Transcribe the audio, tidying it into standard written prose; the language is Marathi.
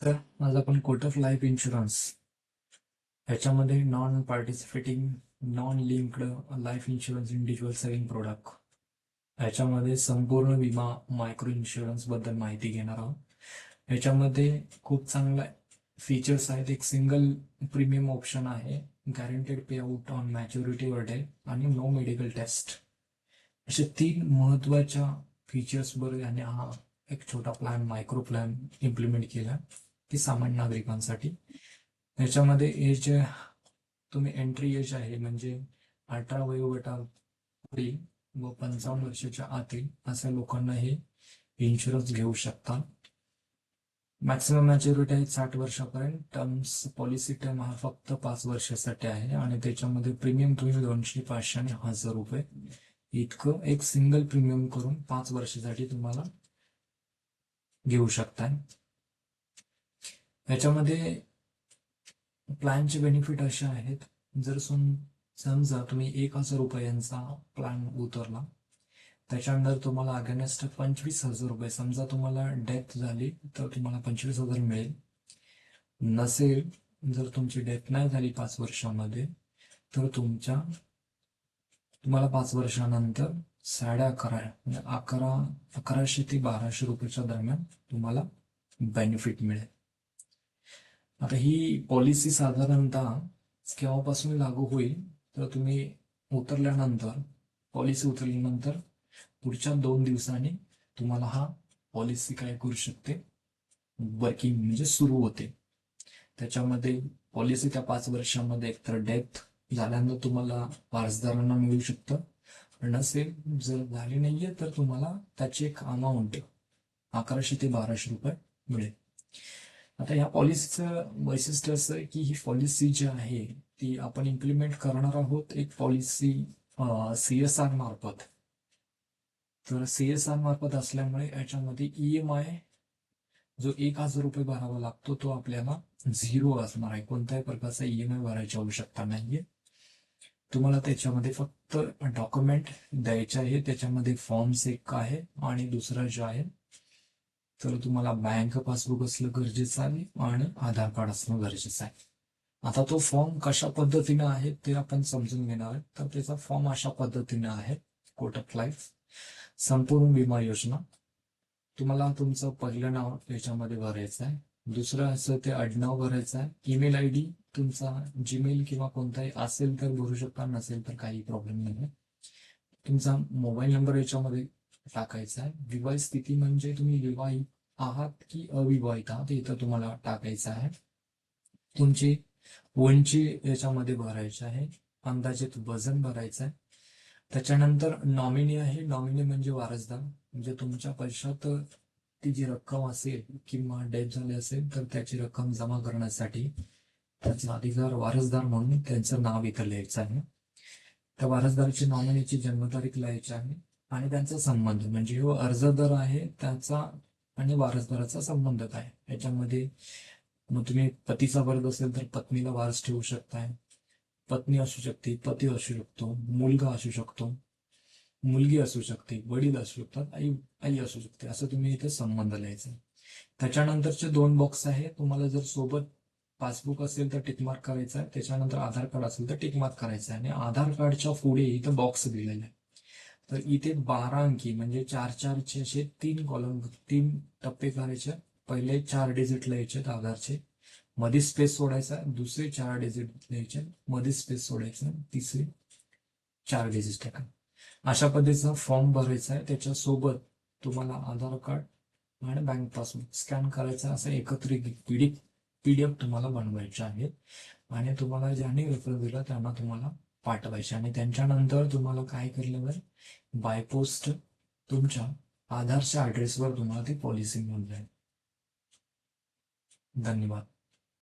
तर आज आपण कोटक लाईफ इन्शुरन्स ह्याच्यामध्ये non participating non linked life insurance individual saving product ह्याच्यामध्ये संपूर्ण विमा मायक्रो इन्शुरन्स बद्दल माहिती घेणार आहोत. ह्याच्यामध्ये खूप चांगला फीचर्स आहेत. एक सिंगल प्रीमियम ऑप्शन आहे, guaranteed pay out on maturity वर डे आणि नो मेडिकल टेस्ट, असे 3 महत्वाच्या फीचर्स बरोबर याने हा एक छोटा प्लॅन मायक्रो प्लॅन इम्प्लिमेंट केला की सामान्य नागरिकांसाठी. याच्यामध्ये एज तुम्ही एंट्री एज आहे म्हणजे 18 वयोगटापुढील व 55 वर्षाच्या आतील अशा लोकांना हे इन्शुरन्स घेऊ शकता. मॅक्सिमम मॅच्युरिटी आहे 60 वर्षापर्यंत. टर्म्स पॉलिसी टर्म हा फक्त 5 वर्षासाठी आहे आणि त्याच्यामध्ये प्रीमियम तुम्ही 200, 500 आणि 1000 रुपये इतकं एक सिंगल प्रीमियम करून 5 वर्षासाठी तुम्हाला घेऊ शकताय. याच्यामध्ये प्लॅनचे बेनिफिट असे आहेत. जर समजा तुम्ही 1000 रुपयांचा प्लॅन उतरला, त्याच्यानंतर तुम्हाला अगेन्स्ट 25,000 रुपये, समजा तुम्हाला डेथ झाली तर तुम्हाला 25,000 मिळेल. नसेल, जर तुमची डेथ नाही झाली 5 वर्षामध्ये तर तुम्हाला 5 वर्षानंतर 11.5 म्हणजे 1100 ते 1200 रुपयाच्या दरम्यान तुम्हाला बेनिफिट मिळेल. आता ही पॉलिसी साधारणतः केव्हापासून लागू होईल तर तुम्ही पॉलिसी उतरल्यानंतर पुढच्या 2 दिवसांनी तुम्हाला हा पॉलिसी काय करू शकते, वर्किंग म्हणजे सुरू होते. त्याच्यामध्ये पॉलिसी त्या 5 वर्षांमध्ये एकतर डेथ झाल्यानंतर तुम्हाला वारसदारांना मिळू शकतं, नसेल जर झाली नाहीये तर तुम्हाला त्याची एक अमाऊंट 1100 ते 1200 रुपये मिळेल. आता या पॉलिसीचं वैशिष्ट्य असं आहे की ही पॉलिसी जी आहे ती आपण इम्प्लिमेंट करणार आहोत एक पॉलिसी CSR मार्फत. तर CSR मार्फत असल्यामुळे याच्यामध्ये EMI जो 1000 रुपये भरावा लागतो तो आपल्याला 0 असणार आहे. कोणत्याही प्रकारचा EMI भरायची आवश्यकता नाहीये. तुम्हाला त्याच्यामध्ये फक्त डॉक्युमेंट द्यायचे आहे. त्याच्यामध्ये फॉर्म्स एक आहे आणि दुसरा जो आहे तर तुम्हाला बँक पासबुक असणं गरजेचं आहे आणि आधार कार्ड असणं गरजेचं आहे. आता तो फॉर्म कशा पद्धतीने आहे ते आपण समजून घेणार आहे. तर त्याचा फॉर्म अशा पद्धतीने आहे. कोटक लाईफ संपूर्ण विमा योजना. तुम्हाला तुमचं पहिलं नाव याच्यामध्ये भरायचं आहे. दुसरं असं ते आडनाव भरायचं आहे. ईमेल ID तुमचा जीमेल किंवा कोणताही असेल तर भरू शकता, नसेल तर काही प्रॉब्लेम नाही. तुमचा मोबाईल नंबर याच्यामध्ये टाकायचा आहे. विवाहित स्थिती म्हणजे तुम्ही विवाहित आहात की अविवाहित आहात इथं तुम्हाला टाकायचं आहे. तुमची उंची याच्यामध्ये भरायची आहे. अंदाजित वजन भरायचं आहे. त्याच्यानंतर नॉमिनी आहे. नॉमिनी म्हणजे वारसदार, म्हणजे तुमच्या पैशात ती जी रक्कम असेल किंवा डेथ झाली असेल तर त्याची रक्कम जमा करण्यासाठी त्याचा अधिकार वारसदार म्हणून त्यांचं नाव इथं लिहायचं आहे. त्या वारसदाराची नॉमिनीची जन्मतारीख लिहायची आहे आणि त्यांचा संबंध म्हणजे जो अर्जदार आहे त्याचा आणि वारसदाराचा संबंध काय. याच्यामध्ये मग तुम्ही पतीचा वरद असेल तर पत्नीला वारस ठेवू शकताय. पत्नी असू शकते, पती असू शकतो, मुलगा असू शकतो, मुलगी असू शकते, वडील असू शकतात, आई असू शकते. असं तुम्ही इथे संबंध लिहायचा. त्याच्यानंतरचे 2 बॉक्स आहे. तुम्हाला जर सोबत पासबुक असेल तर टिकमार्क करायचा आहे. त्याच्यानंतर आधार कार्ड असेल तर टिकमार्क करायचा आहे. आणि आधार कार्डच्या पुढे इथं बॉक्स दिलेला आहे. तर इथे 12 अंकी म्हणजे 4-4चे असे 3 कॉलम 3 टप्पे करायचे. पहिले 4 डिजिट लिहायचे आधारचे, मध्ये स्पेस सोडायचा, दुसरे 4 डिजिट लिहायचे, मध्ये स्पेस सोडायचं, तिसरे 4 डिजिट टाका. अशा पद्धतीचा फॉर्म भरायचा आहे. त्याच्यासोबत तुम्हाला आधार कार्ड आणि बँक पासबुक स्कॅन करायचा. असं एकत्रित PDF तुम्हाला बनवायचे आहेत आणि तुम्हाला ज्यांनी रेफरन्स दिला त्यांना तुम्हाला पाठवायचे. आणि त्यांच्यानंतर तुम्हाला काय केलं जाईल, बाय पोस्ट तुमच्या आधारच्या ऍड्रेसवर तुम्हाला ती पॉलिसी मिळून जाईल. धन्यवाद.